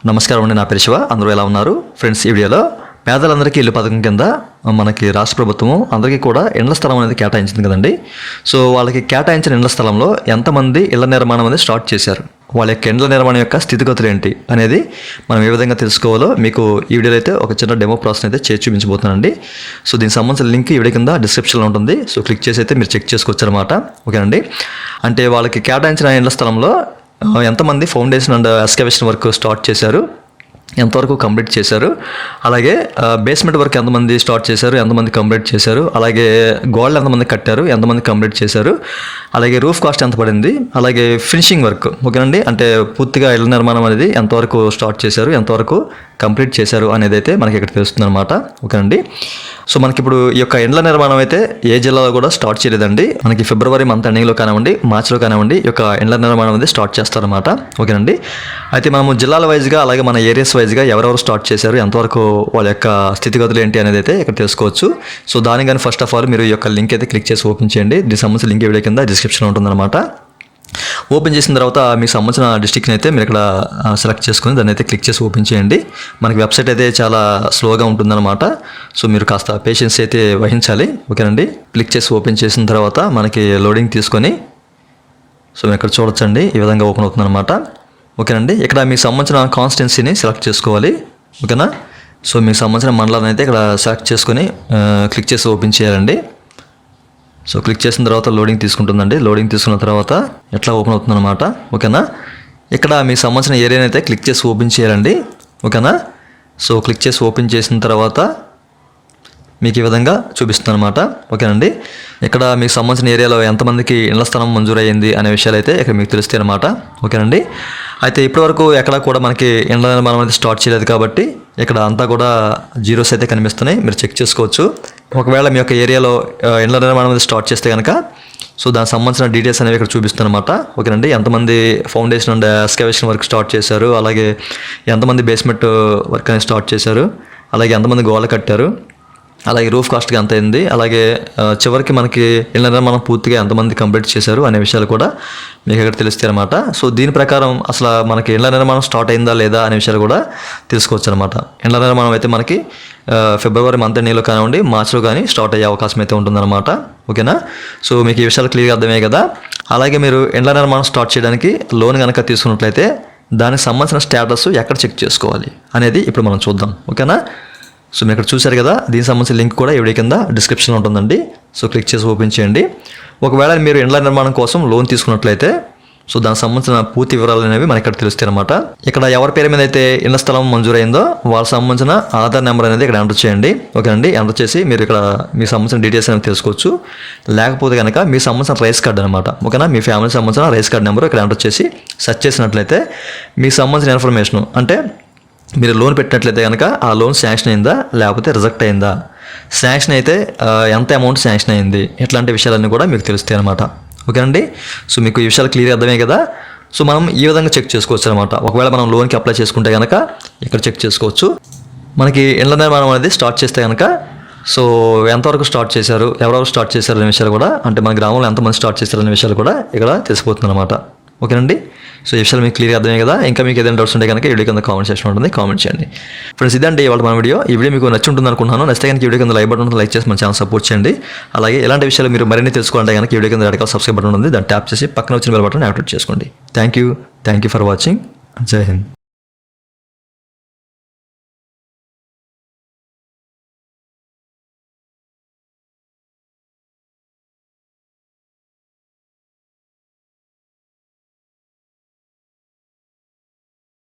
నమస్కారం అండి, నా పేరు శివ. అందరూ ఎలా ఉన్నారు ఫ్రెండ్స్? ఈ వీడియోలో పేదలందరికీ ఇల్లు పథకం కింద మనకి రాష్ట్ర ప్రభుత్వం అందరికీ కూడా ఇండ్ల స్థలం అనేది కేటాయించింది కదండి. సో వాళ్ళకి కేటాయించిన ఇండ్ల స్థలంలో ఎంతమంది ఇళ్ల నిర్మాణం అనేది స్టార్ట్ చేశారు, వాళ్ళ యొక్క ఇండ్ల నిర్మాణం యొక్క స్థితిగతులు ఏంటి అనేది మనం ఏ విధంగా తెలుసుకోవాలో మీకు ఈ వీడియోలో అయితే ఒక చిన్న డెమో ప్రాసెస్ అయితే చేసి చూపించబోతున్నానండి. సో దీనికి సంబంధించిన లింక్ ఈ వీడియో కింద డిస్క్రిప్షన్లో ఉంటుంది. సో క్లిక్ చేసి అయితే మీరు చెక్ చేసుకోవచ్చు అనమాట. ఓకేనండి. అంటే వాళ్ళకి కేటాయించిన ఇండ్ల స్థలంలో ఎంతమంది foundation and excavation work start చేశారు, ఎంతవరకు కంప్లీట్ చేశారు, అలాగే బేస్మెంట్ వర్క్ ఎంతమంది స్టార్ట్ చేశారు, ఎంతమంది కంప్లీట్ చేశారు, అలాగే గోడలు ఎంతమంది కట్టారు, ఎంతమంది కంప్లీట్ చేశారు, అలాగే రూఫ్ కాస్ట్ ఎంత పడింది, అలాగే ఫినిషింగ్ వర్క్ ఓకేనండి, అంటే పూర్తిగా ఇళ్ల నిర్మాణం అనేది ఎంతవరకు స్టార్ట్ చేశారు, ఎంతవరకు కంప్లీట్ చేశారు అనేది అయితే మనకి ఇక్కడ తెలుస్తుంది అనమాట. ఓకేనండి. సో మనకి ఇప్పుడు ఈ యొక్క ఇండ్ల నిర్మాణం అయితే ఏ జిల్లాలో కూడా స్టార్ట్ చేయలేదండి. మనకి ఫిబ్రవరి మంత్ ఎండింగ్లో కానివ్వండి, మార్చిలో కానివ్వండి ఈ యొక్క ఇండ్ల నిర్మాణం అనేది స్టార్ట్ చేస్తారనమాట. ఓకేనండి. అయితే మనము జిల్లాల వైజ్గా అలాగే మన ఏరియాస్ వైజ్గా ఎవరెవరు స్టార్ట్ చేశారు, ఎంతవరకు వాళ్ళ యొక్క స్థితిగతులు ఏంటి అనేది అయితే ఇక్కడ తెలుసుకోవచ్చు. సో దాని కానీ ఫస్ట్ ఆఫ్ ఆల్ మీరు ఈ యొక్క లింక్ అయితే క్లిక్ చేసి ఓపెన్ చేయండి. దీనికి సంబంధించిన లింక్ వీడియో కింద డిస్క్రిప్షన్లో ఉంటుందన్నమాట. ఓపెన్ చేసిన తర్వాత మీకు సంబంధించిన డిస్ట్రిక్ట్ని అయితే మీరు ఇక్కడ సెలెక్ట్ చేసుకుని దాన్ని అయితే క్లిక్ చేసి ఓపెన్ చేయండి. మనకి వెబ్సైట్ అయితే చాలా స్లోగా ఉంటుందన్నమాట. సో మీరు కాస్త పేషెన్స్ అయితే వహించాలి. ఓకేనండి. క్లిక్ చేసి ఓపెన్ చేసిన తర్వాత మనకి లోడింగ్ తీసుకొని సో మీరు ఇక్కడ చూడొచ్చండి, ఈ విధంగా ఓపెన్ అవుతుందన్నమాట. ఓకేనండి. ఇక్కడ మీకు సంబంధించిన కాన్స్టిట్యున్సీని సెలెక్ట్ చేసుకోవాలి. ఓకేనా. సో మీకు సంబంధించిన మండలాన్ని అయితే ఇక్కడ సెలెక్ట్ చేసుకొని క్లిక్ చేసి ఓపెన్ చేయాలండి. సో క్లిక్ చేసిన తర్వాత లోడింగ్ తీసుకుంటుందండి. లోడింగ్ తీసుకున్న తర్వాత ఎట్లా ఓపెన్ అవుతుందన్నమాట. ఓకేనా. ఇక్కడ మీకు సంబంధించిన ఏరియాని అయితే క్లిక్ చేసి ఓపెన్ చేయాలండి. ఓకేనా. సో క్లిక్ చేసి ఓపెన్ చేసిన తర్వాత మీకు ఈ విధంగా చూపిస్తుంది అనమాట. ఓకేనండి. ఇక్కడ మీకు సంబంధించిన ఏరియాలో ఎంతమందికి ఇళ్ల స్థలం మంజూరయ్యింది అనే విషయాలు అయితే ఇక్కడ మీకు తెలుస్తాయి అనమాట. ఓకేనండి. అయితే ఇప్పటివరకు ఎక్కడ కూడా మనకి ఇళ్ల నిర్మాణం అనేది స్టార్ట్ చేయలేదు కాబట్టి ఇక్కడ అంతా కూడా జీరోస్ అయితే కనిపిస్తున్నాయి, మీరు చెక్ చేసుకోవచ్చు. ఒకవేళ మీ యొక్క ఏరియాలో ఇళ్ల నిర్మాణం అనేది స్టార్ట్ చేస్తే కనుక సో దానికి సంబంధించిన డీటెయిల్స్ అనేవి ఇక్కడ చూపిస్తానమాట. ఓకేనండి. ఎంతమంది foundation and excavation work start చేశారు, అలాగే ఎంతమంది బేస్మెంట్ వర్క్ అనేది స్టార్ట్ చేశారు, అలాగే ఎంతమంది గోడలు కట్టారు, అలాగే రూఫ్ కాస్ట్గా ఎంత అయింది, అలాగే చివరికి మనకి ఇళ్ల నిర్మాణం పూర్తిగా ఎంతమంది కంప్లీట్ చేశారు అనే విషయాలు కూడా మీకు ఇక్కడ తెలుస్తాయి అనమాట. సో దీని ప్రకారం అసలు మనకి ఇళ్ల నిర్మాణం స్టార్ట్ అయిందా లేదా అనే విషయాలు కూడా తెలుసుకోవచ్చు అనమాట. ఇళ్ల నిర్మాణం అయితే మనకి ఫిబ్రవరి మంత్ ఎండింగ్లో కానివ్వండి, మార్చిలో కానీ స్టార్ట్ అయ్యే అవకాశం అయితే ఉంటుందన్నమాట. ఓకేనా. సో మీకు ఈ విషయాలు క్లియర్గా అర్థమే కదా. అలాగే మీరు ఇళ్ల నిర్మాణం స్టార్ట్ చేయడానికి లోన్ కనుక తీసుకున్నట్లయితే దానికి సంబంధించిన స్టేటస్ ఎక్కడ చెక్ చేసుకోవాలి అనేది ఇప్పుడు మనం చూద్దాం. ఓకేనా. సో మీరు ఇక్కడ చూశారు కదా, దీనికి సంబంధించిన లింక్ కూడా వీడియో కింద డిస్క్రిప్షన్లో ఉంటుందండి. సో క్లిక్ చేసి ఓపెన్ చేయండి. ఒకవేళ మీరు ఇండ్ల నిర్మాణం కోసం లోన్ తీసుకున్నట్లయితే సో దానికి సంబంధించిన పూర్తి వివరాలు అనేవి మనకి ఇక్కడ తెలుస్తాయి అనమాట. ఇక్కడ ఎవరి పేరు మీద అయితే ఇళ్ల స్థలం మంజూరైందో వాళ్ళకి సంబంధించిన ఆధార్ నెంబర్ అనేది ఇక్కడ ఎంటర్ చేయండి. ఓకేనండి. ఎంటర్ చేసి మీరు ఇక్కడ మీకు సంబంధించిన డీటెయిల్స్ అనేవి తెలుసుకోవచ్చు. లేకపోతే కనుక మీకు సంబంధించిన రైస్ కార్డ్ అనమాట. ఓకేనా. మీ ఫ్యామిలీకి సంబంధించిన రైస్ కార్డ్ నెంబర్ ఇక్కడ ఎంటర్ చేసి సెర్చ్ చేసినట్లయితే మీకు సంబంధించిన ఇన్ఫర్మేషన్, అంటే మీరు లోన్ పెట్టినట్లయితే కనుక ఆ లోన్ శాంక్షన్ అయిందా లేకపోతే రిజెక్ట్ అయిందా, శాంక్షన్ అయితే ఎంత అమౌంట్ శాంక్షన్ అయింది, ఇట్లాంటి విషయాలన్నీ కూడా మీకు తెలుస్తాయి అనమాట. ఓకేనండి. సో మీకు ఈ విషయాలు క్లియర్ అర్థమే కదా. సో మనం ఈ విధంగా చెక్ చేసుకోవచ్చు అనమాట. ఒకవేళ మనం లోన్కి అప్లై చేసుకుంటే కనుక ఇక్కడ చెక్ చేసుకోవచ్చు. మనకి ఇళ్ల నిర్మాణం అనేది స్టార్ట్ చేస్తే కనుక సో ఎంతవరకు స్టార్ట్ చేశారు, ఎవరెవరు స్టార్ట్ చేశారు అనే విషయాలు కూడా, అంటే మన గ్రామంలో ఎంతమంది స్టార్ట్ చేశారు అనే విషయాలు కూడా ఇక్కడ తెలిసిపోతుంది అనమాట. ఓకేనండి. సో ఈ విషయాలు మీకు క్లియర్ అర్థమే కదా. ఇంకా మీకు ఏదైనా డౌట్స్ ఉంటే కనుక వీడియో కింద కామెంట్ సెక్షన్ ఉంటుంది, కామెంట్ చేయండి. ఫ్రెండ్స్ ఇదండి ఇవాళ మన వీడియో. ఈ వీడియో మీకు నచ్చి ఉంటుంది అనుకుంటున్నాను. నచ్చితే కనుక వీడియో కింద లైక్ బటన్ ఉంటుంది, లైక్ చేసి మన ఛానల్ సపోర్ట్ చేయండి. అలాగే ఇలాంటి విషయాలు మీరు మరిన్ని తెలుసుకోవాలంటే కనుక వీడియో కింద రెడ్ కలర్ సబ్స్క్రైబ్ బటన్ ఉంది, దాన్ని ట్యాప్ చేసి పక్కన వచ్చిన బెల్ బటన్ యాక్టివేట్ చేసుకోండి. Thank you for watching. జై హింద్.